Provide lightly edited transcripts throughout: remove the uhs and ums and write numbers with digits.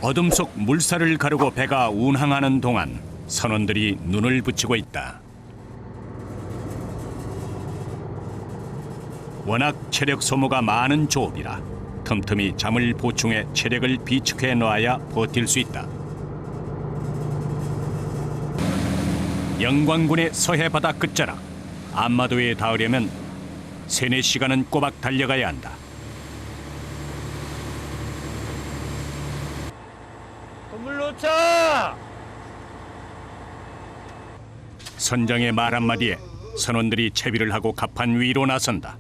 어둠 속 물살을 가르고 배가 운항하는 동안 선원들이 눈을 붙이고 있다. 워낙 체력 소모가 많은 조업이라 틈틈이 잠을 보충해 체력을 비축해 놔야 버틸 수 있다. 영광군의 서해 바다 끝자락 안마도에 닿으려면 3-4시간은 꼬박 달려가야 한다. 건물 놓자! 선장의 말 한마디에 선원들이 채비를 하고 갑판 위로 나선다.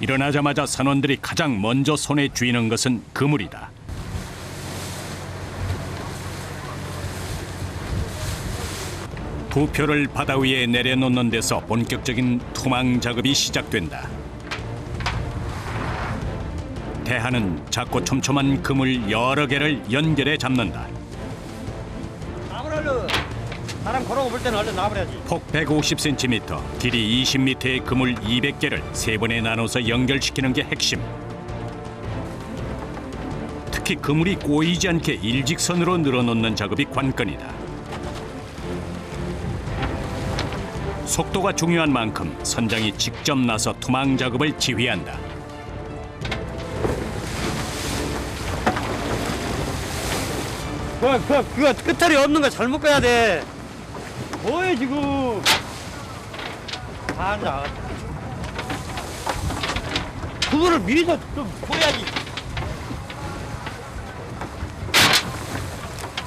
일어나자마자 선원들이 가장 먼저 손에 쥐는 것은 그물이다. 부표를 바다 위에 내려놓는 데서 본격적인 투망 작업이 시작된다. 대하는 작고 촘촘한 그물 여러 개를 연결해 잡는다. 나무랄로 사람 걸어가 볼 때는 얼른 나무래야지. 폭 150cm, 길이 20m의 그물 200개를 3번에 나눠서 연결시키는 게 핵심. 특히 그물이 꼬이지 않게 일직선으로 늘어놓는 작업이 관건이다. 속도가 중요한 만큼 선장이 직접 나서 투망 작업을 지휘한다. 그거 끝털이 없는 거 잘못 가야 돼. 뭐해 지금? 앉아. 그거를 미리서 좀 보야지.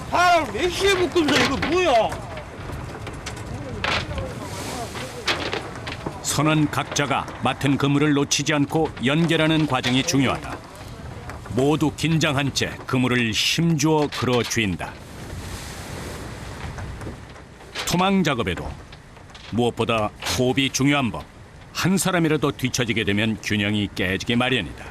사람을 몇 시에 묶으면서 이거 뭐야? 선원 각자가 맡은 그물을 놓치지 않고 연결하는 과정이 중요하다. 모두 긴장한 채 그물을 힘주어 걸어 쥔다. 투망 작업에도 무엇보다 호흡이 중요한 법. 한 사람이라도 뒤처지게 되면 균형이 깨지기 마련이다.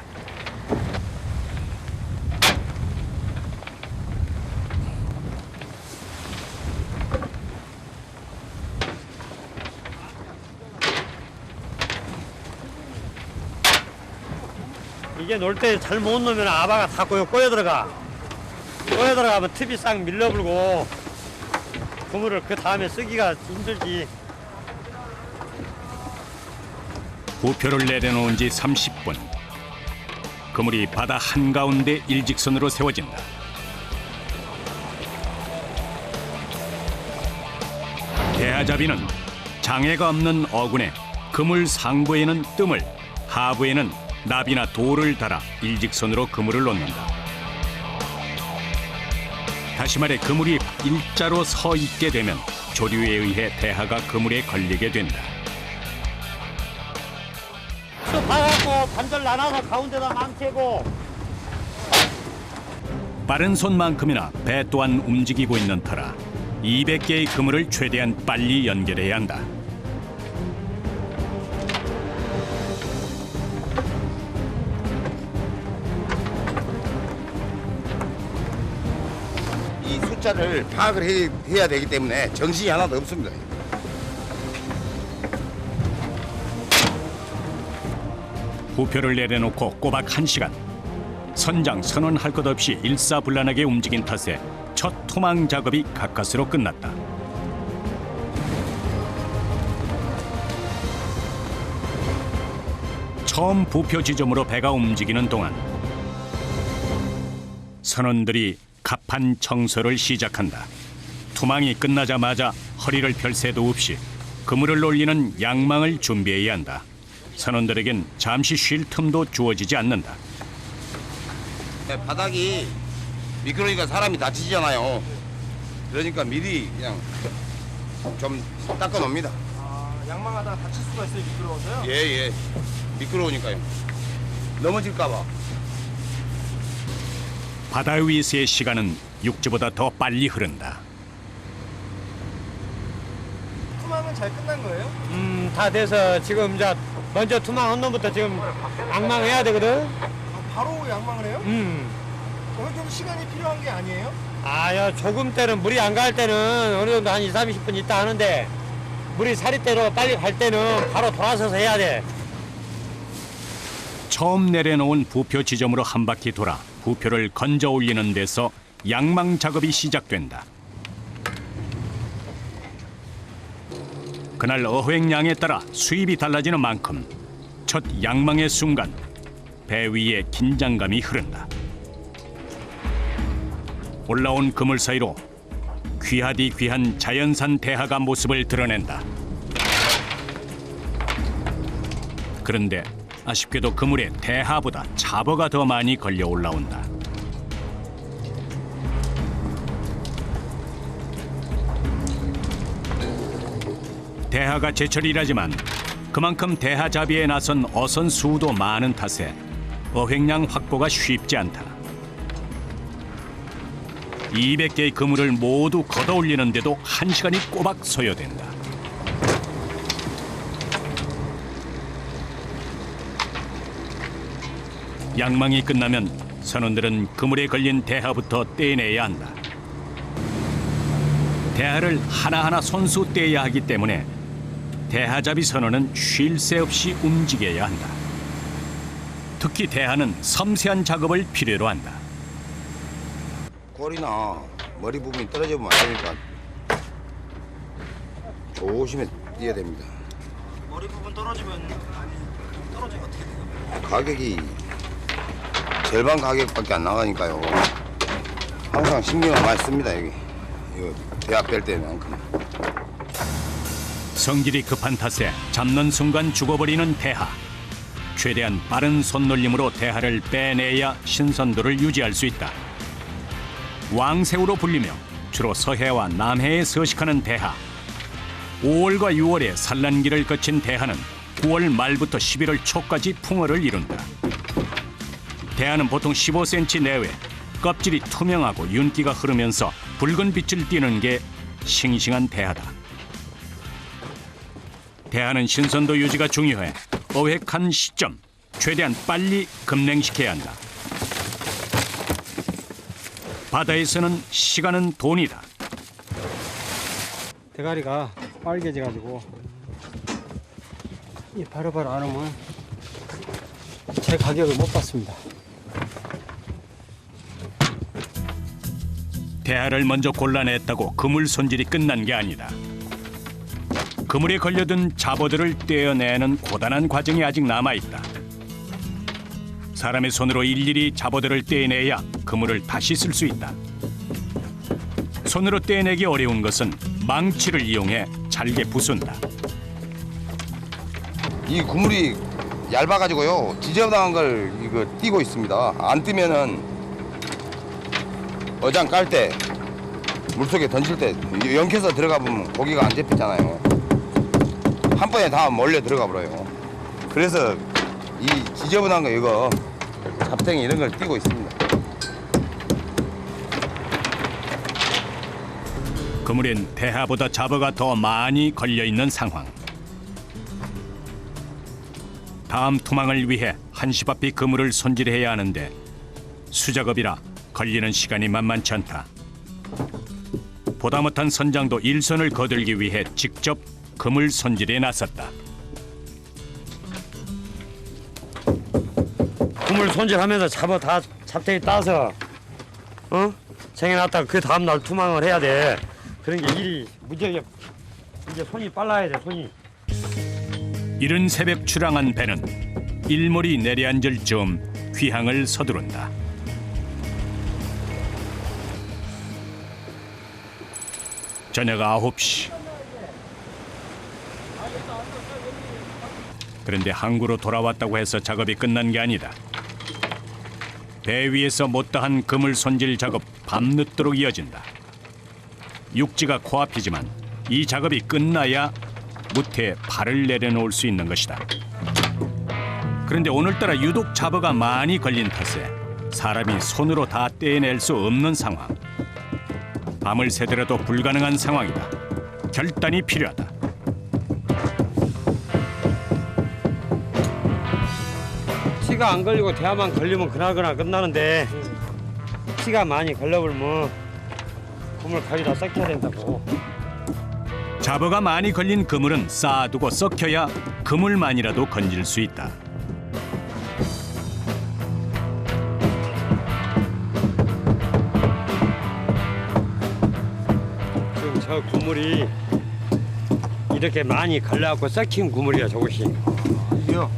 이게 놀 때 잘못 놓으면 아바가 다 꼬여 들어가. 꼬여 들어가면 팁이 싹 밀려불고 그물을 그 다음에 쓰기가 힘들지. 부표를 내려놓은 지 30분. 그물이 바다 한가운데 일직선으로 세워진다. 대하잡이는 장애가 없는 어군에 그물 상부에는 뜸을, 하부에는 나비나 돌을 달아 일직선으로 그물을 놓는다. 다시 말해 그물이 일자로 서 있게 되면 조류에 의해 대하가 그물에 걸리게 된다. 또 봐갖고 반절 나눠서 가운데다 망치고. 빠른 손만큼이나 배 또한 움직이고 있는 터라 200개의 그물을 최대한 빨리 연결해야 한다. 이 숫자를 파악을 해야 되기 때문에 정신이 하나도 없습니다. 부표를 내려놓고 꼬박 1시간. 선장 선원할 것 없이 일사불란하게 움직인 탓에 첫 투망 작업이 가까스로 끝났다. 처음 부표 지점으로 배가 움직이는 동안 선원들이 갑판 청소를 시작한다. 투망이 끝나자마자 허리를 펼 새도 없이 그물을 올리는 양망을 준비해야 한다. 선원들에겐 잠시 쉴 틈도 주어지지 않는다. 바닥이 미끄러니까 사람이 다치잖아요. 그러니까 미리 그냥 좀 닦아 놓습니다. 아, 양망하다가 다칠 수가 있어요, 미끄러워서요? 예. 미끄러우니까요. 넘어질까 봐. 바다 위에서의 시간은 육지보다 더 빨리 흐른다. 투망은 잘 끝난 거예요? 다 돼서 지금 이제 먼저 투망한 놈부터 지금 양망해야 되거든. 아, 바로 양망을 해요? 좀 시간이 필요한 게 아니에요? 아야 조금 때는 물이 안 갈 때는 어느 정도 한 20-30분 있다 하는데 물이 사리대로 빨리 갈 때는 바로 돌아서서 해야 돼. 처음 내려놓은 부표 지점으로 한 바퀴 돌아 부표를 건져 올리는 데서 양망 작업이 시작된다. 그날 어획량에 따라 수입이 달라지는 만큼 첫 양망의 순간 배 위에 긴장감이 흐른다. 올라온 그물 사이로 귀하디 귀한 자연산 대하가 모습을 드러낸다. 그런데 아쉽게도 그물에 대하보다 잡어가 더 많이 걸려 올라온다. 대하가 제철이라지만 그만큼 대하잡이에 나선 어선 수도 많은 탓에 어획량 확보가 쉽지 않다. 200개의 그물을 모두 걷어 올리는데도 1시간이 꼬박 소요된다. 양망이 끝나면 선원들은 그물에 걸린 대하부터 떼내야 한다. 대하를 하나하나 손수 떼야 하기 때문에 대하잡이 선원은 쉴 새 없이 움직여야 한다. 특히 대하는 섬세한 작업을 필요로 한다. 꼬리나 머리 부분이 떨어지면 안 되니까 조심히 뛰어야 됩니다. 머리 부분 떨어지면 떨어지면 어떻게 돼요? 가격이 절반 가격밖에 안 나가니까요. 항상 신경을 많이 씁니다. 여기 이거 대학 뺄 때만큼. 성질이 급한 탓에 잡는 순간 죽어버리는 대하. 최대한 빠른 손놀림으로 대하를 빼내야 신선도를 유지할 수 있다. 왕새우로 불리며 주로 서해와 남해에 서식하는 대하. 5월과 6월에 산란기를 거친 대하는 9월 말부터 11월 초까지 풍어를 이룬다. 대하는 보통 15cm 내외, 껍질이 투명하고 윤기가 흐르면서 붉은 빛을 띠는 게 싱싱한 대하다. 대하는 신선도 유지가 중요해 어획한 시점 최대한 빨리 급냉시켜야 한다. 바다에서는 시간은 돈이다. 대가리가 빨개져가지고 이 바로바로 안 오면 제 가격을 못 받습니다. 대하를 먼저 골라냈다고 그물 손질이 끝난 게 아니다. 그물에 걸려든 잡어들을 떼어내는 고단한 과정이 아직 남아있다. 사람의 손으로 일일이 잡어들을 떼내야 그물을 다시 쓸 수 있다. 손으로 떼내기 어려운 것은 망치를 이용해 잘게 부순다. 이 그물이 얇아가지고요. 지저분한 걸 이거 띄고 있습니다. 안 뜨면은 어장 깔 때 물속에 던질 때 영켜서 들어가 보면 고기가 안 잡히잖아요. 한 번에 다 몰려 들어가 버려요. 그래서 이 지저분한 거 이거 잡탱이 이런 걸 띄고 있습니다. 그물엔 대하보다 잡어가 더 많이 걸려있는 상황. 다음 투망을 위해 한시바삐 그물을 손질해야 하는데 수작업이라 걸리는 시간이 만만치 않다. 보다 못한 선장도 일선을 거들기 위해 직접 그물 손질에 나섰다. 그물 손질하면서 잡어 다 잡탱이 따서 쟁여놨다가 그 다음날 투망을 해야 돼. 그런 게 일이 무지하게 이제 손이 빨라야 돼. 손이. 이른 새벽 출항한 배는 일몰이 내려앉을 즈음 귀향을 서두른다. 저녁 9시. 그런데 항구로 돌아왔다고 해서 작업이 끝난 게 아니다. 배 위에서 못다한 그물 손질 작업 밤늦도록 이어진다. 육지가 코앞이지만 이 작업이 끝나야 무태에 발을 내려놓을 수 있는 것이다. 그런데 오늘따라 유독 잡어가 많이 걸린 탓에 사람이 손으로 다 떼낼 수 없는 상황. 밤을 새더라도 불가능한 상황이다. 결단이 필요하다. 티가 안 걸리고 대야만 걸리면 그나그나 끝나는데 티가 많이 걸려버리면 그물 거기다 썩혀야 된다고. 잡어가 많이 걸린 그물은 쌓아두고 썩혀야 그물만이라도 건질 수 있다. 지금 저 그물이 이렇게 많이 걸려갖고 썩힌 그물이야 저것이. 이게요.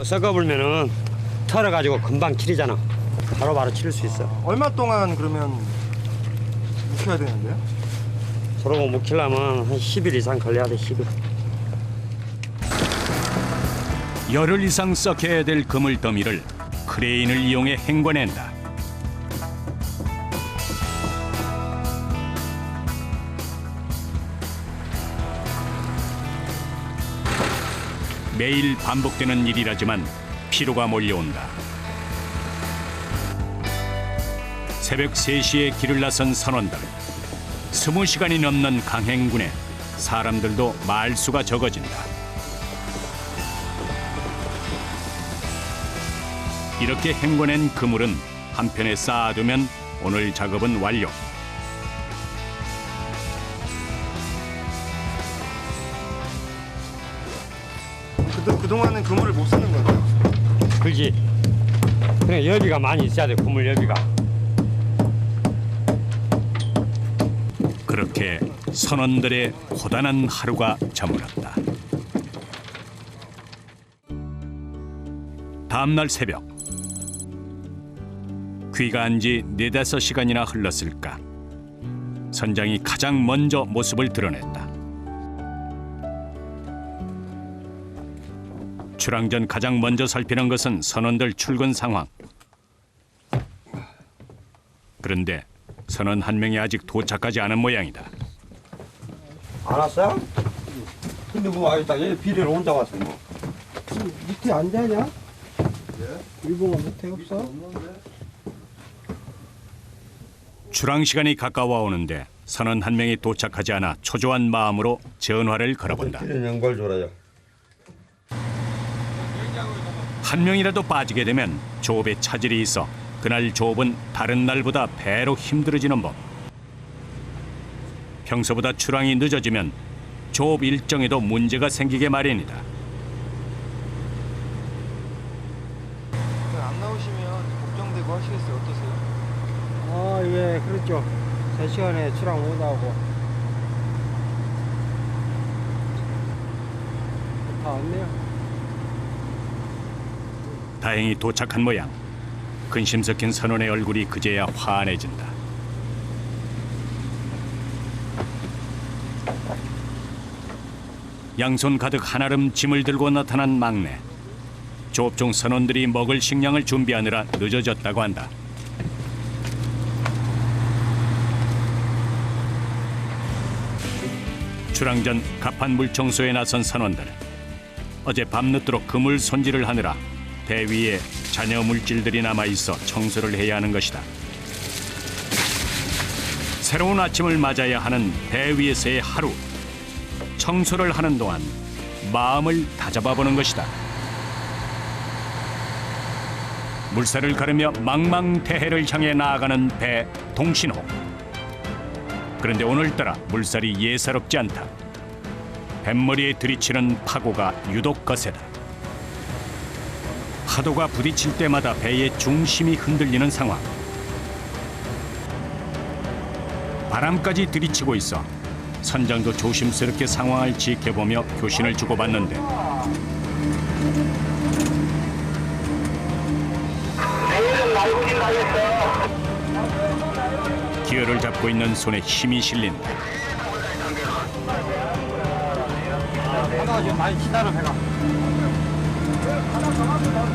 썩어불면은 털어가지고 금방 치리잖아. 바로바로 치를 수 있어. 얼마 동안 그러면 묵혀야 되는데요? 저러고 묵히려면 한 10일 이상 걸려야 돼. 10일. 열흘 이상 썩혀야 될 그물 더미를 크레인을 이용해 헹궈낸다. 매일 반복되는 일이라지만 피로가 몰려온다. 새벽 3시에 길을 나선 선원들. 20시간이 넘는 강행군에 사람들도 말수가 적어진다. 이렇게 헹궈낸 그물은 한편에 쌓아두면 오늘 작업은 완료. 그동안은 그물을 못 쓰는 거예요. 그렇지. 그냥 여비가 많이 있어야 돼. 그물 여비가. 그렇게 선원들의 고단한 하루가 저물었다. 다음 날 새벽. 귀가한 지 4~5시간이나 흘렀을까. 선장이 가장 먼저 모습을 드러냈다. 출항 전 가장 먼저 살피는 것은 선원들 출근 상황. 그런데 선원 한 명이 아직 도착하지 않은 모양이다. 안 왔어? 근데 뭐 아니다. 얘 비료를 혼자 왔어. 뭐. 밑에 안 자냐? 일본어 밑에 없어? 출항 시간이 가까워 오는데 선원 한 명이 도착하지 않아 초조한 마음으로 전화를 걸어본다. 이런 연골 줘라요. 한 명이라도 빠지게 되면 조업에 차질이 있어 그날 조업은 다른 날보다 배로 힘들어지는 법. 평소보다 출항이 늦어지면 조업 일정에도 문제가 생기게 마련이다. 안 나오시면 걱정되고 하시겠어요. 어떠세요? 예, 그렇죠. 3시간에 출항 못 하고. 다 왔네요. 다행히 도착한 모양. 근심 섞인 선원의 얼굴이 그제야 환해진다. 양손 가득 한아름 짐을 들고 나타난 막내. 조업 중 선원들이 먹을 식량을 준비하느라 늦어졌다고 한다. 출항 전 갑판 물 청소에 나선 선원들. 어제 밤늦도록 그물 손질을 하느라 배 위에 잔여 물질들이 남아있어 청소를 해야 하는 것이다. 새로운 아침을 맞아야 하는 배 위에서의 하루. 청소를 하는 동안 마음을 다잡아보는 것이다. 물살을 가르며 망망대해를 향해 나아가는 배 동신호. 그런데 오늘따라 물살이 예사롭지 않다. 뱃머리에 들이치는 파고가 유독 거세다. 파도가 부딪힐 때마다 배의 중심이 흔들리는 상황. 바람까지 들이치고 있어 선장도 조심스럽게 상황을 지켜보며 교신을 주고받는데 기어를 잡고 있는 손에 힘이 실린다. 하다가 지금 많이 치다는 배가.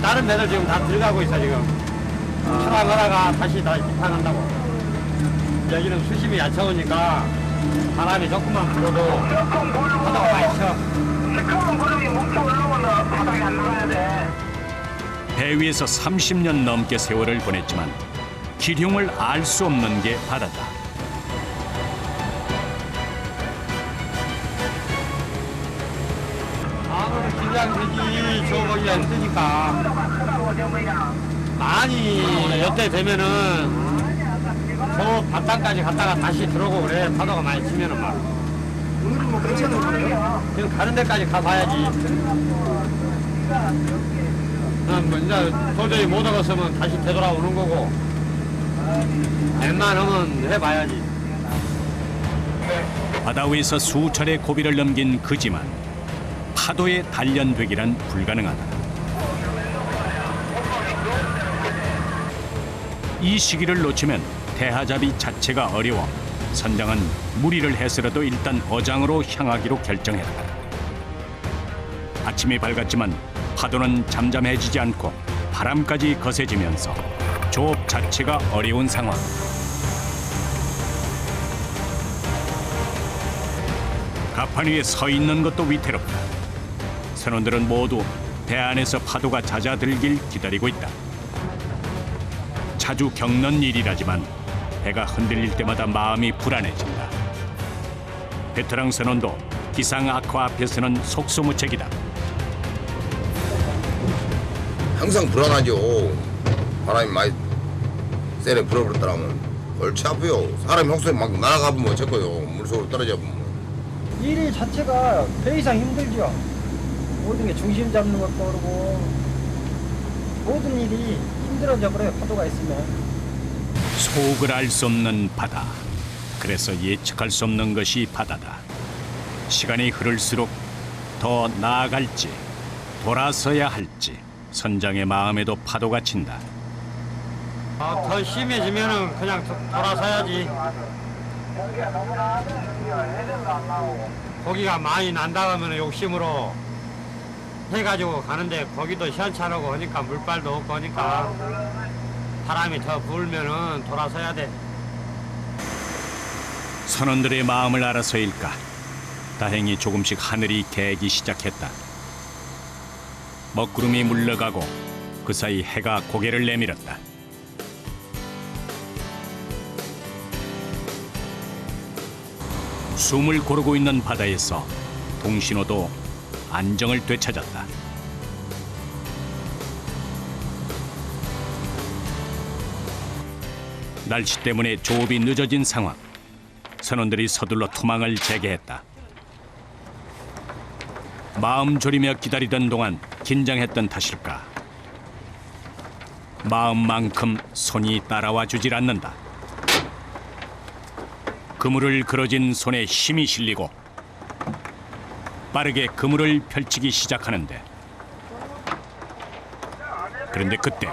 다른 배들 지금 다 들어가고 있어 지금. 출항하다가 다시 입항한다고. 여기는 수심이 얕아오니까 바람이 조금만 불어도 하다가 많이 쳐. 배 위에서 30년 넘게 세월을 보냈지만 기룡을 알 수 없는 게 바다다. 아무리 긴장되지 저거 이제 안 뜨니까. 많이 이때 되면은 저 바탕까지 갔다가 다시 들어오고 그래. 파도가 많이 치면은 막. 오늘은 뭐 괜찮은 거예요? 지금 가는 데까지 가봐야지. 뭐 이제 도저히 못 얻었으면 다시 되돌아오는 거고. 웬만하면 해봐야지. 바다 위에서 수차례 고비를 넘긴 그지만 파도에 단련되기란 불가능하다. 이 시기를 놓치면 대하잡이 자체가 어려워 선장은 무리를 해서라도 일단 어장으로 향하기로 결정했다. 아침이 밝았지만 파도는 잠잠해지지 않고 바람까지 거세지면서 조업 자체가 어려운 상황. 갑판 위에 서 있는 것도 위태롭다. 선원들은 모두 배 안에서 파도가 잦아들길 기다리고 있다. 자주 겪는 일이라지만 배가 흔들릴 때마다 마음이 불안해진다. 베테랑 선원도 기상 악화 앞에서는 속수무책이다. 항상 불안하죠. 바람이 많이 세게 불어버렸더라면 골치 아프요. 사람이 혹시 막 날아가보면 어쩔거요. 물속으로 떨어져 보면. 일 자체가 더 이상 힘들죠. 모든 게 중심 잡는 것도 그렇고 모든 일이 힘들어져 버려요. 파도가 있으면. 속을 알 수 없는 바다. 그래서 예측할 수 없는 것이 바다다. 시간이 흐를수록 더 나아갈지 돌아서야 할지 선장의 마음에도 파도가 친다. 더 심해지면은 그냥 돌아서야지. 고기가 많이 난다 하면 욕심으로 해가지고 가는데 거기도 시원찮고 하니까 물발도 없고 하니까 바람이 더 불면은 돌아서야 돼. 선원들의 마음을 알아서일까? 다행히 조금씩 하늘이 개기 시작했다. 먹구름이 물러가고 그 사이 해가 고개를 내밀었다. 숨을 고르고 있는 바다에서 동신호도 안정을 되찾았다. 날씨 때문에 조업이 늦어진 상황. 선원들이 서둘러 투망을 재개했다. 마음 졸이며 기다리던 동안 긴장했던 탓일까? 마음만큼 손이 따라와 주질 않는다. 그물을 그어진 손에 힘이 실리고 빠르게 그물을 펼치기 시작하는데 그런데 그때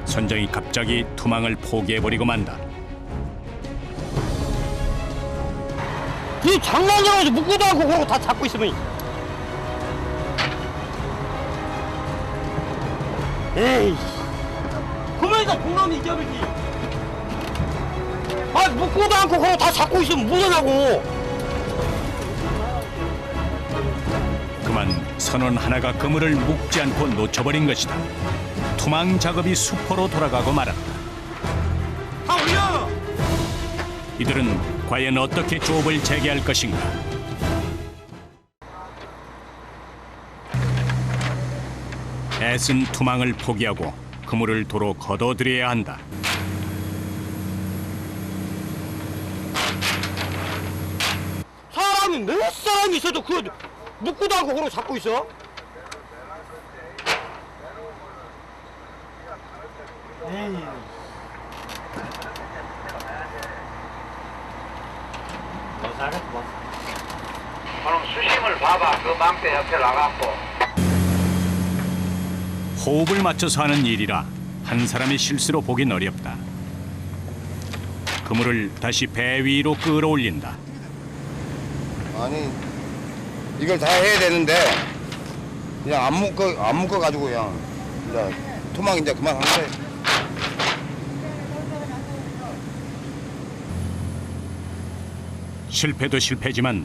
선장이 갑자기 투망을 포기해버리고 만다. 이 장난이라고 묶고도 않고 그러고 다 잡고 있으면. 에이. 그러니까 공감이 잊어버리지. 아, 묶고도 않고 그러고 다 잡고 있으면 뭐하냐고. 그만 선원 하나가 그물을 묶지 않고 놓쳐버린 것이다. 투망 작업이 수포로 돌아가고 말았다. 다 올려! 이들은 과연 어떻게 조업을 재개할 것인가? 애쓴 투망을 포기하고 그물을 도로 걷어들여야 한다. 사람이 몇 사람이 있어도 그 묶고도 않고 그러고 잡고 있어? 에이. 너 잘했어, 뭐. 그럼 수심을 봐봐. 그 망대 옆에 나가고. 호흡을 맞춰서 하는 일이라 한 사람의 실수로 보긴 어렵다. 그물을 다시 배 위로 끌어올린다. 아니 이걸 다 해야 되는데 그냥 안 묶어 가지고 그냥 이제 투망 이제 그만한 거예요. 실패도 실패지만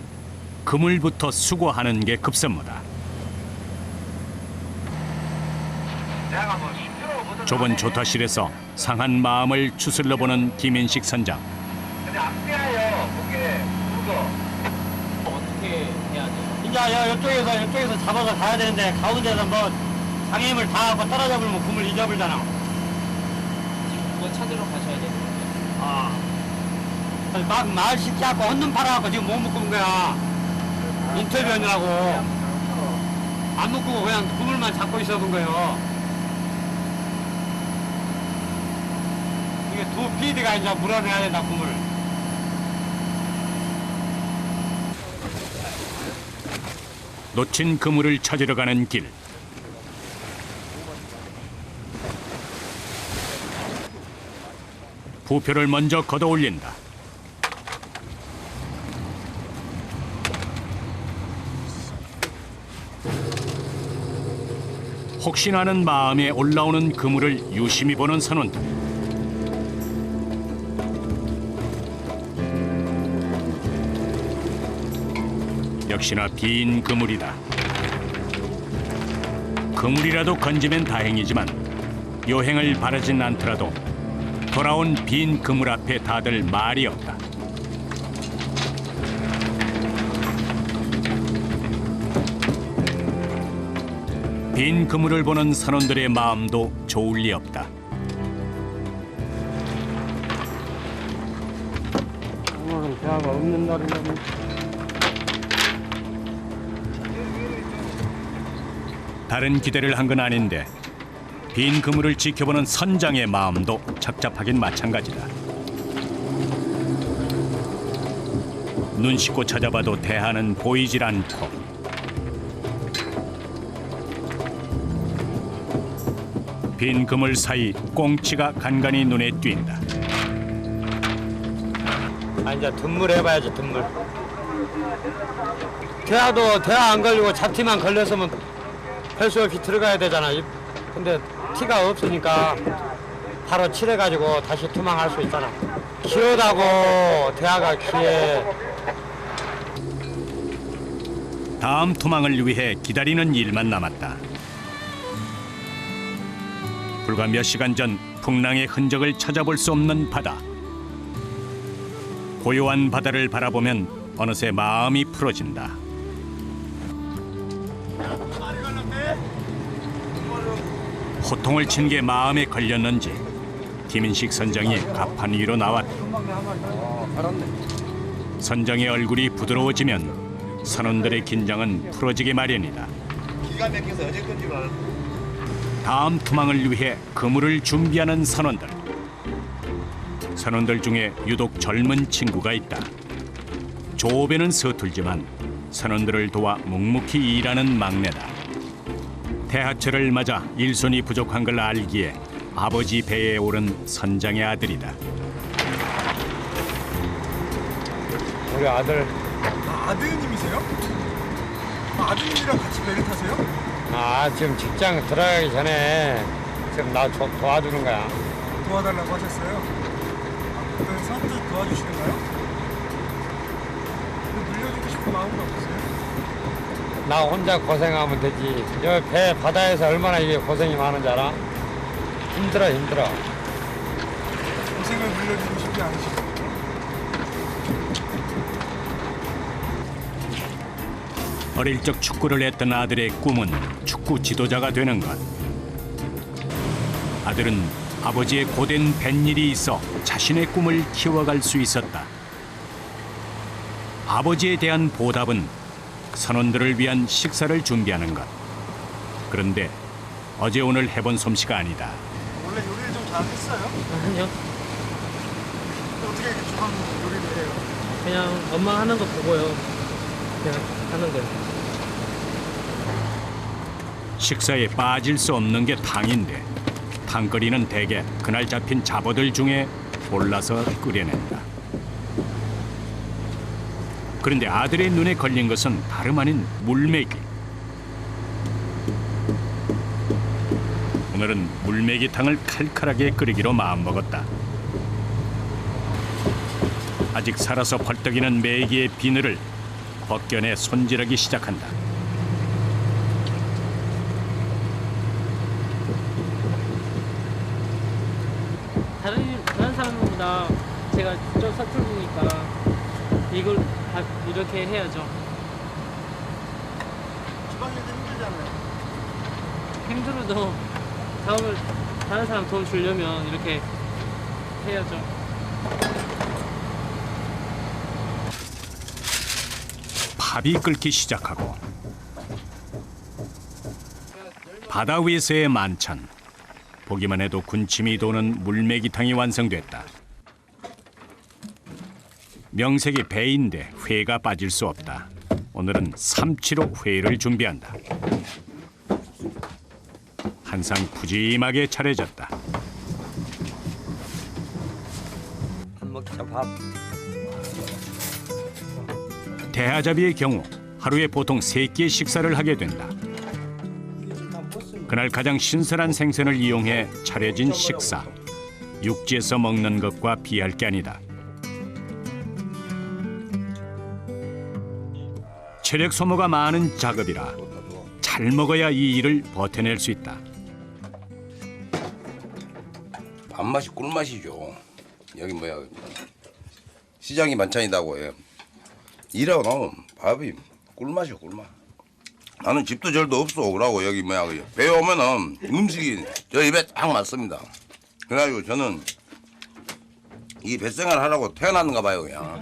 그물부터 수거하는 게 급선무다. 내가 뭐 시끄러워. 좁은 조타실에서 상한 마음을 추슬러 보는 김인식 선장. 근데 안 빼요. 그게 그거. 어떻게 해야 돼? 이제 이쪽에서 잡아서 가야 되는데 가운데서 뭐 장애임을 다 하고 따라잡으면 그물 잊어버리잖아. 그거 찾으러 가셔야 돼요. 말 쉽지 않고 헌눈 팔아갖고 지금 못 묶은 거야. 인터뷰 하느라고. 안 묶고 그냥 그물만 잡고 있어 본 거예요. 이게 두 PD가 이제 물어내야 된다, 그물. 놓친 그물을 찾으러 가는 길. 부표를 먼저 걷어 올린다. 혹시나 하는 마음에 올라오는 그물을 유심히 보는 선원들. 역시나 빈 그물이다. 그물이라도 건지면 다행이지만 요행을 바라진 않더라도 돌아온 빈 그물 앞에 다들 말이 없다. 빈 그물을 보는 선원들의 마음도 좋을 리 없다. 오늘은 대화가 없는 날이라고. 다른 기대를 한 건 아닌데 빈 그물을 지켜보는 선장의 마음도 착잡하긴 마찬가지다. 눈 씻고 찾아봐도 대하는 보이질 않고 빈 그물 사이 꽁치가 간간히 눈에 띈다. 이제 든물 해봐야지, 든물. 대화 안 걸리고 잡티만 걸렸으면 할 수 없이 들어가야 되잖아. 근데 티가 없으니까 바로 칠해가지고 다시 투망할 수 있잖아. 기어다고 대화가 기해. 다음 투망을 위해 기다리는 일만 남았다. 불과 몇 시간 전 풍랑의 흔적을 찾아볼 수 없는 바다. 고요한 바다를 바라보면 어느새 마음이 풀어진다. 호통을 친 게 마음에 걸렸는지 김인식 선장이 갑판 위로 나왔다. 선장의 얼굴이 부드러워지면 선원들의 긴장은 풀어지기 마련이다. 기가 막혀서 어제 건지 말. 다음 투망을 위해 그물을 준비하는 선원들. 선원들 중에 유독 젊은 친구가 있다. 조배는 서툴지만 선원들을 도와 묵묵히 일하는 막내다. 대하철을 맞아 일손이 부족한 걸 알기에 아버지 배에 오른 선장의 아들이다. 우리 아들. 아드님이세요? 아드님이랑 같이 배를 타세요? 지금 직장 들어가기 전에 지금 나 도와주는 거야. 도와달라고 하셨어요? 그래서 선뜻 도와주시는가요? 물려주고 싶은 마음은 없으세요? 나 혼자 고생하면 되지. 여기 배 바다에서 얼마나 이게 고생이 많은지 알아? 힘들어. 고생을 물려주고 싶지 않으시고 어릴 적 축구를 했던 아들의 꿈은 축구 지도자가 되는 것. 아들은 아버지의 고된 뱃일이 있어 자신의 꿈을 키워갈 수 있었다. 아버지에 대한 보답은 선원들을 위한 식사를 준비하는 것. 그런데 어제 오늘 해본 솜씨가 아니다. 원래 요리를 좀 잘했어요? 아니요. 어떻게 이렇게 주방 요리를 해요? 그냥 엄마 하는 거 보고요. 그냥 하는 거예요. 식사에 빠질 수 없는 게 탕인데 탕거리는 대개 그날 잡힌 잡어들 중에 골라서 끓여낸다. 그런데 아들의 눈에 걸린 것은 다름 아닌 물메기. 오늘은 물메기탕을 칼칼하게 끓이기로 마음먹었다. 아직 살아서 벌떡이는 메기의 비늘을 벗겨내 손질하기 시작한다. 다른 사람보다 제가 좀 서툴으니까 이걸 다 이렇게 해야죠. 빨리도 힘들잖아요. 힘들어도 다른 사람 돈 주려면 이렇게 해야죠. 팝이 끓기 시작하고 바다 위에서의 만찬. 보기만 해도 군침이 도는 물메기탕이 완성됐다. 명색이 배인데 회가 빠질 수 없다. 오늘은 삼치로 회를 준비한다. 한 상 푸짐하게 차려졌다. 밥 먹자 밥. 대하잡이의 경우 하루에 보통 3끼의 식사를 하게 된다. 그날 가장 신선한 생선을 이용해 차려진 식사. 육지에서 먹는 것과 비할 게 아니다. 체력 소모가 많은 작업이라 잘 먹어야 이 일을 버텨낼 수 있다. 밥맛이 꿀맛이죠. 여기 뭐야 시장이 만찬이다고 해. 일하고 나면 밥이 꿀맛이요 꿀맛. 나는 집도 절도 없어. 그러고 여기 뭐야 배 오면은 음식이 저 입에 딱 맞습니다. 그래가지고 저는 이 뱃생활 하라고 태어났는가 봐요 그냥.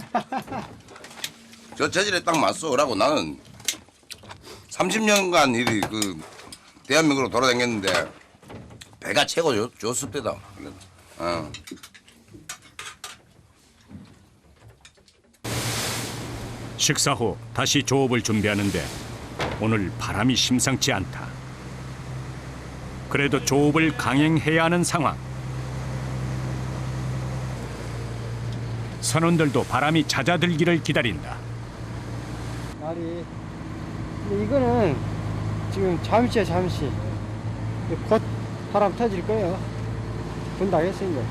저 재질에 딱 맞어. 그러고 나는 30년간 일이 그 대한민국으로 돌아다녔는데 배가 최고 좋습니다. 식사 후 다시 조업을 준비하는데 오늘 바람이 심상치 않다. 그래도 조업을 강행해야 하는 상황. 선원들도 바람이 잦아들기를 기다린다. 날이. 근데 이거는 지금 잠시야 잠시. 곧 바람 터질 거예요. 분다 했으니까.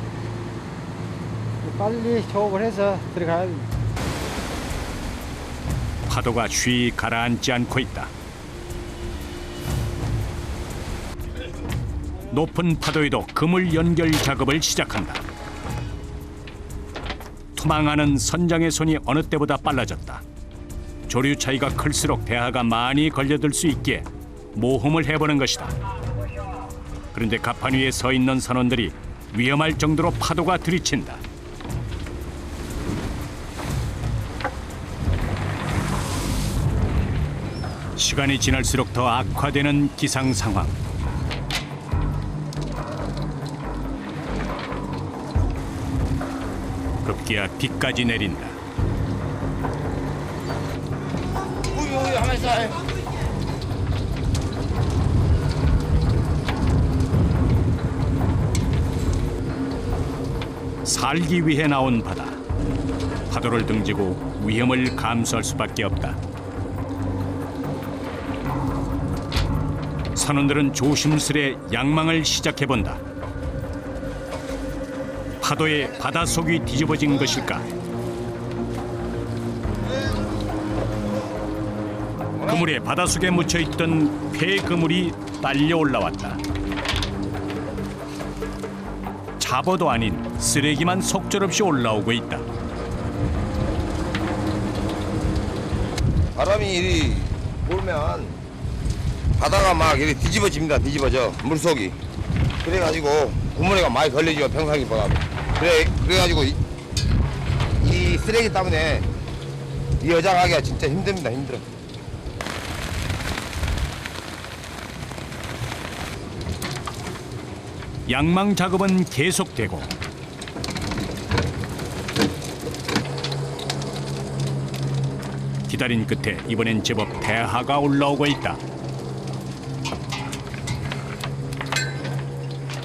빨리 조업을 해서 들어가야 됩니다. 파도가 쉬 가라앉지 않고 있다. 높은 파도에도 그물 연결 작업을 시작한다. 투망하는 선장의 손이 어느 때보다 빨라졌다. 조류 차이가 클수록 대하가 많이 걸려들 수 있기에 모험을 해보는 것이다. 그런데 갑판 위에 서 있는 선원들이 위험할 정도로 파도가 들이친다. 시간이 지날수록 더 악화되는 기상 상황. 급기야 비까지 내린다. 살기 위해 나온 바다. 파도를 등지고 위험을 감수할 수밖에 없다. 선원들은 조심스레 양망을 시작해본다. 파도에 바닷속이 뒤집어진 것일까? 그물에 바닷속에 묻혀있던 폐 그물이 딸려 올라왔다. 잡어도 아닌 쓰레기만 속절없이 올라오고 있다. 바람이 이리 불면 바다가 막 이렇게 뒤집어집니다. 뒤집어져 물속이. 그래가지고 그물에가 많이 걸리죠. 평상시보다. 그래가지고 이 쓰레기 때문에 이 여장하기가 진짜 힘듭니다. 힘들어. 양망 작업은 계속되고 기다린 끝에 이번엔 제법 대하가 올라오고 있다.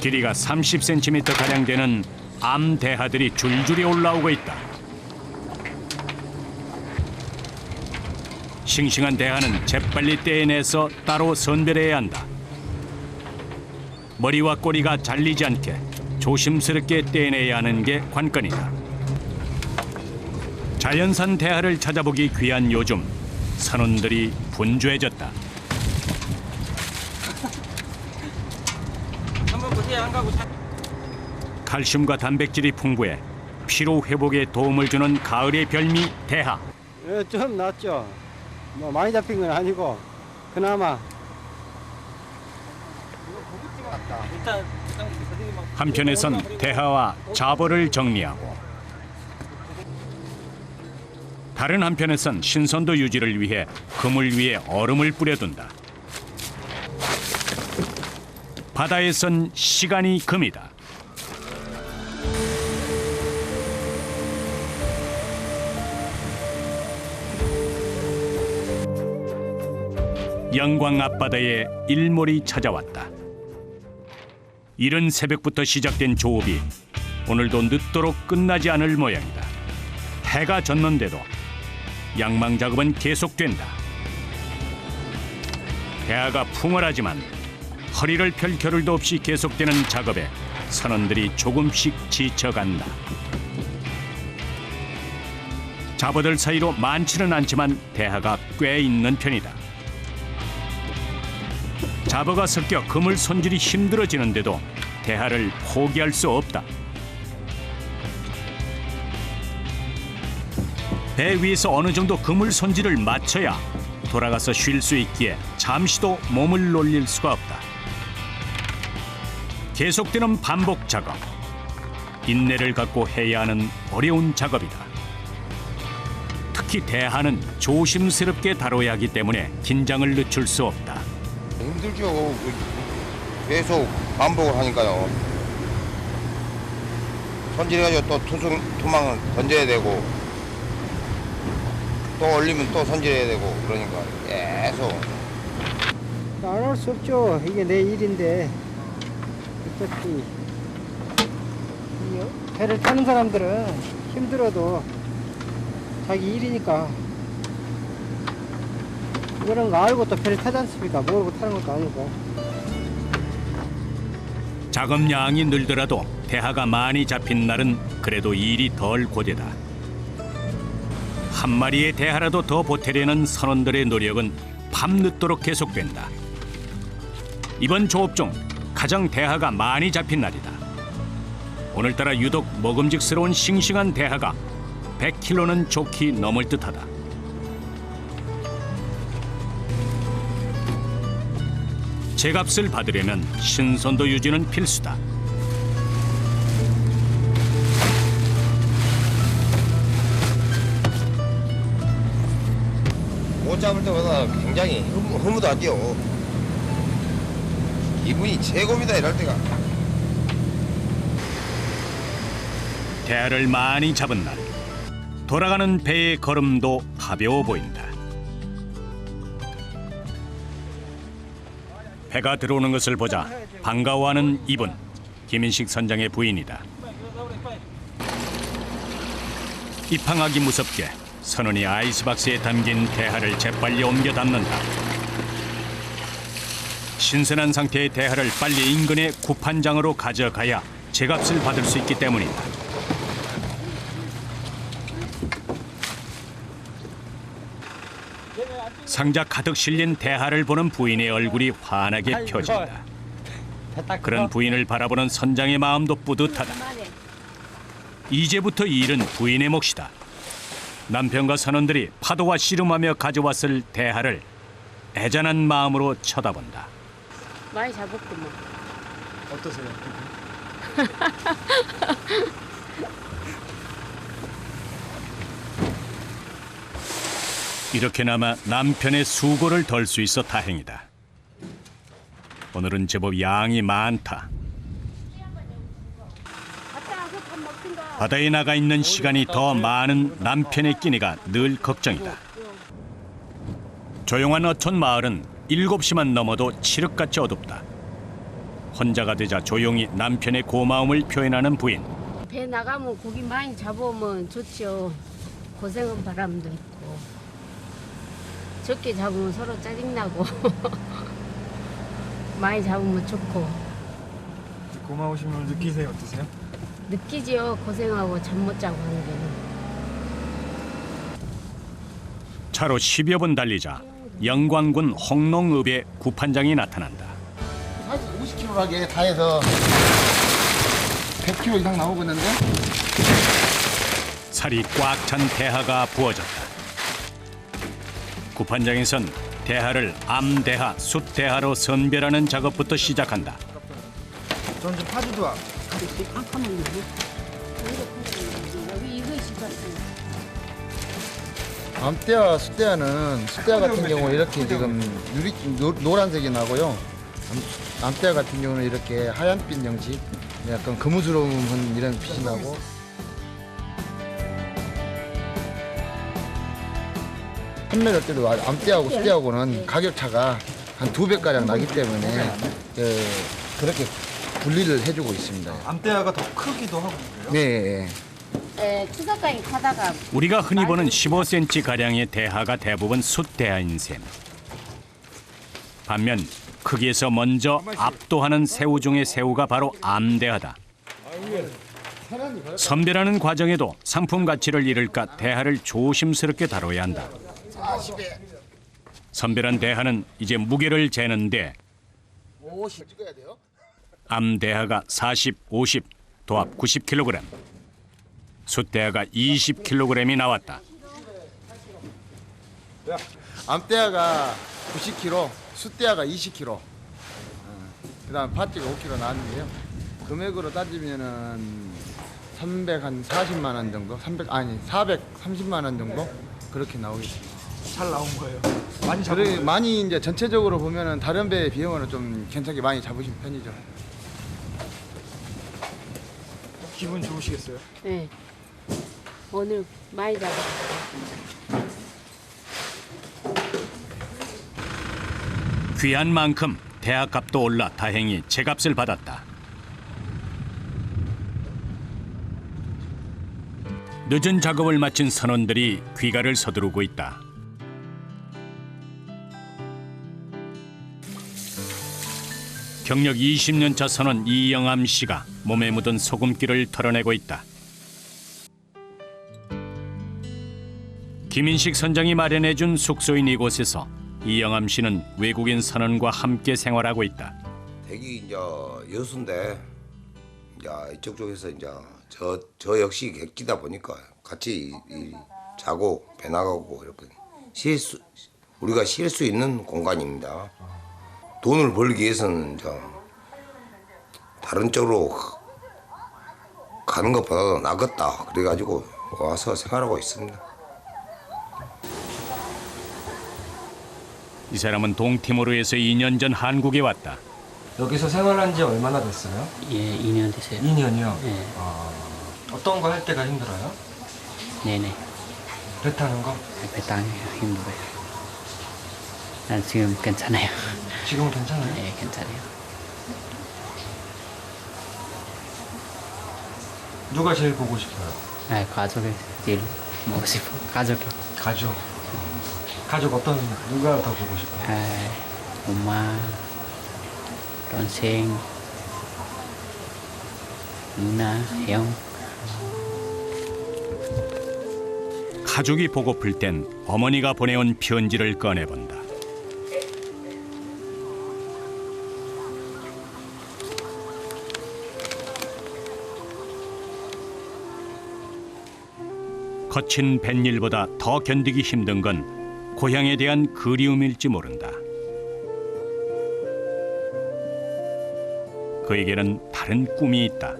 길이가 30cm 가량 되는 암대하들이 줄줄이 올라오고 있다. 싱싱한 대하는 재빨리 떼내서 따로 선별해야 한다. 머리와 꼬리가 잘리지 않게 조심스럽게 떼내야 하는 게 관건이다. 자연산 대하를 찾아보기 귀한 요즘 선원들이 분주해졌다. 칼슘과 단백질이 풍부해 피로 회복에 도움을 주는 가을의 별미 대하. 좀 낫죠. 뭐 많이 잡힌 건 아니고 그나마 한편에선 대하와 자보를 정리하고 다른 한편에선 신선도 유지를 위해 그물 위에 얼음을 뿌려둔다. 바다에선 시간이 금이다. 영광 앞바다에 일몰이 찾아왔다. 이른 새벽부터 시작된 조업이 오늘도 늦도록 끝나지 않을 모양이다. 해가 졌는데도 양망 작업은 계속된다. 대하가 풍월하지만 허리를 펼 겨를도 없이 계속되는 작업에 선원들이 조금씩 지쳐간다. 잡어들 사이로 많지는 않지만 대하가 꽤 있는 편이다. 잡어가 섞여 그물 손질이 힘들어지는데도 대하를 포기할 수 없다. 배 위에서 어느 정도 그물 손질을 마쳐야 돌아가서 쉴 수 있기에 잠시도 몸을 놀릴 수가 없다. 계속되는 반복 작업. 인내를 갖고 해야 하는 어려운 작업이다. 특히 대하는 조심스럽게 다뤄야 하기 때문에 긴장을 늦출 수 없다. 힘들죠. 계속 반복을 하니까요. 손질해가지고 또 투망을 던져야 되고 또 올리면 또 손질해야 되고 그러니까 계속. 안 할 수 없죠. 이게 내 일인데 어차피 배를 타는 사람들은 힘들어도 자기 일이니까 이런 거 알고 또 배를 타지 않습니까? 모르고 타는 것도 아니고. 작업량이 늘더라도 대하가 많이 잡힌 날은 그래도 일이 덜 고되다. 한 마리의 대하라도 더 보태려는 선원들의 노력은 밤늦도록 계속된다. 이번 조업 중 가장 대하가 많이 잡힌 날이다. 오늘따라 유독 먹음직스러운 싱싱한 대하가 100kg는 좋게 넘을 듯하다. 제값을 받으려면 신선도 유지는 필수다. 못 잡을 때보다 굉장히 흐뭇하죠. 기분이 최고입니다, 이럴 때가. 대하를 많이 잡은 날, 돌아가는 배의 걸음도 가벼워 보인다. 배가 들어오는 것을 보자 반가워하는 이분, 김인식 선장의 부인이다. 입항하기 무섭게 선원이 아이스박스에 담긴 대하를 재빨리 옮겨 담는다. 신선한 상태의 대하를 빨리 인근의 구판장으로 가져가야 제값을 받을 수 있기 때문이다. 상자 가득 실린 대하를 보는 부인의 얼굴이 환하게 펴진다. 그런 부인을 바라보는 선장의 마음도 뿌듯하다. 이제부터 이 일은 부인의 몫이다. 남편과 선원들이 파도와 씨름하며 가져왔을 대하를 애잔한 마음으로 쳐다본다. 많이 잡았구만. 어떠세요? 이렇게나마 남편의 수고를 덜 수 있어 다행이다. 오늘은 제법 양이 많다. 바다에 나가 있는 시간이 더 많은 남편의 끼니가 늘 걱정이다. 조용한 어촌 마을은 7시만 넘어도 칠흑같이 어둡다. 혼자가 되자 조용히 남편의 고마움을 표현하는 부인. 배 나가면 고기 많이 잡으면 좋죠. 고생한 바람도 있고. 적게 잡으면 서로 짜증나고. 많이 잡으면 좋고. 고마우심을 느끼세요? 어떠세요? 느끼지요. 고생하고 잠 못 자고 하는 게는. 차로 10여 분 달리자 영광군 홍농읍의 구판장이 나타난다. 한 50kg하게 다 해서 100kg 이상 나오겠는데? 살이 꽉 찬 대하가 부어졌다. 구판장에선 대하를 암대하, 숫대하로 선별하는 작업부터 시작한다. 전 좀 파지도 않고. 잠깐만요. 여기 이거 있었어요. 암대하, 숫대하는 숫대하 같은 경우 이렇게 지금 노란색이 나고요. 암대하 같은 경우는 이렇게 하얀빛 형식, 약간 거무스러운 이런 빛이 나고. 판매할 때도 암대하고 숫대하고는 가격 차가 한 2배 가량 나기 때문에 그렇게 분리를 해주고 있습니다. 암대하가 더 크기도 하고 그래요? 네. 네, 추석까지 가다가 우리가 흔히 보는 15cm 가량의 대하가 대부분 숫대하인 셈. 반면 크기에서 먼저 압도하는 새우 중의 새우가 바로 암대하다. 선별하는 과정에도 상품 가치를 잃을까 대하를 조심스럽게 다뤄야 한다. 선별한 대하는 이제 무게를 재는데 50 찍어야 돼요? 암대하가 40, 50, 도합 90kg. 숫대하가 20kg이 나왔다. 암대하가 90kg, 숫대하가 20kg. 그다음 팥찌가 5kg 나왔는데요. 금액으로 따지면은 340만 원 정도, 430만 원 정도 그렇게 나오겠습니다. 잘 나온 거예요. 많이 잡은 거예요. 많이 이제 전체적으로 보면은 다른 배 비용으로 좀 괜찮게 많이 잡으신 편이죠. 기분 좋으시겠어요? 네. 오늘 많이 잡았어요. 귀한 만큼 대하값도 올라 다행히 제값을 받았다. 늦은 작업을 마친 선원들이 귀가를 서두르고 있다. 경력 20년 차 선원 이영암 씨가 몸에 묻은 소금기를 털어내고 있다. 김인식 선장이 마련해준 숙소인 이곳에서 이영암 씨는 외국인 선원과 함께 생활하고 있다. 댁이 이제 여수인데 이제 이쪽 쪽에서 이제 저 역시 객지다 보니까 같이 자고 배 나가고 이렇게 우리가 쉴 수 있는 공간입니다. 돈을 벌기 위해서는 이제 다른 쪽으로 가는 것보다도 낫겠다. 그래가지고 와서 생활하고 있습니다. 이 사람은 동티모르에서 2년 전 한국에 왔다. 여기서 생활한 지 얼마나 됐어요? 예, 2년 됐어요. 2년이요? 네. 어떤 거 할 때가 힘들어요? 네네. 배 타는 거? 배 타는 게 힘들어요. 난 지금 괜찮아요. 지금은 괜찮아요? 네, 괜찮아요. 누가 제일 보고 싶어요? 아, 가족을 제일 보고 싶어. 가족. 가족 누가 더 보고 싶어요? 아, 엄마, 동생, 누나, 형. 가족이 보고플 땐 어머니가 보내온 편지를 꺼내본다. 거친 뱃일보다 더 견디기 힘든 건 고향에 대한 그리움일지 모른다. 그에게는 다른 꿈이 있다.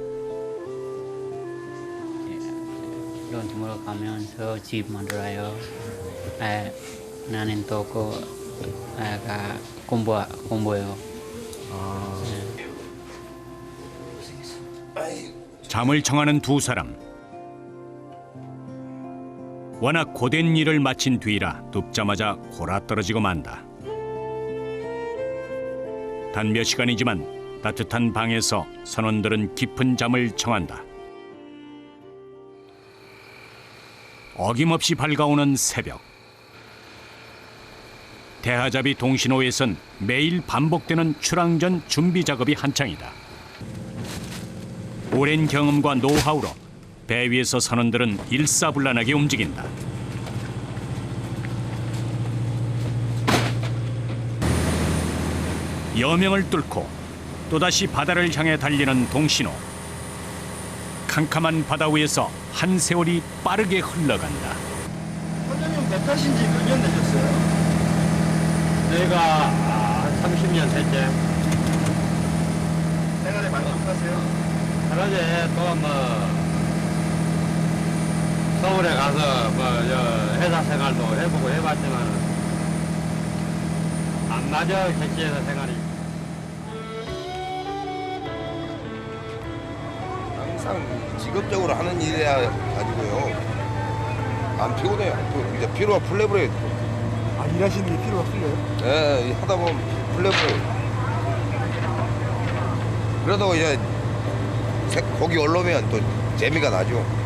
동티모르 가면서 집 만들어요. 나는 또 공부해요. 잠을 청하는 두 사람. 워낙 고된 일을 마친 뒤라 눕자마자 골아떨어지고 만다. 단 몇 시간이지만 따뜻한 방에서 선원들은 깊은 잠을 청한다. 어김없이 밝아오는 새벽. 대하잡이 동신호에선 매일 반복되는 출항 전 준비 작업이 한창이다. 오랜 경험과 노하우로 배 위에서 선원들은 일사불란하게 움직인다. 여명을 뚫고 또다시 바다를 향해 달리는 동신호. 캄캄한 바다 위에서 한 세월이 빠르게 흘러간다. 선장님 배 타신 지 몇 년 되셨어요? 저희가 한 30년 됐지. 생활에 만족하세요? 그러지 또 서울에 가서 회사 생활도 해보고 해봤지만 안 맞아 객지에서 생활이. 항상 직업적으로 하는 일이라 가지고요. 안 피곤해요. 또 이제 피로가 풀려버려요. 아, 일하시는 게 피로가 풀려요? 예, 하다 보면 풀려버려요. 그러다가 이제 고기 올라오면 또 재미가 나죠.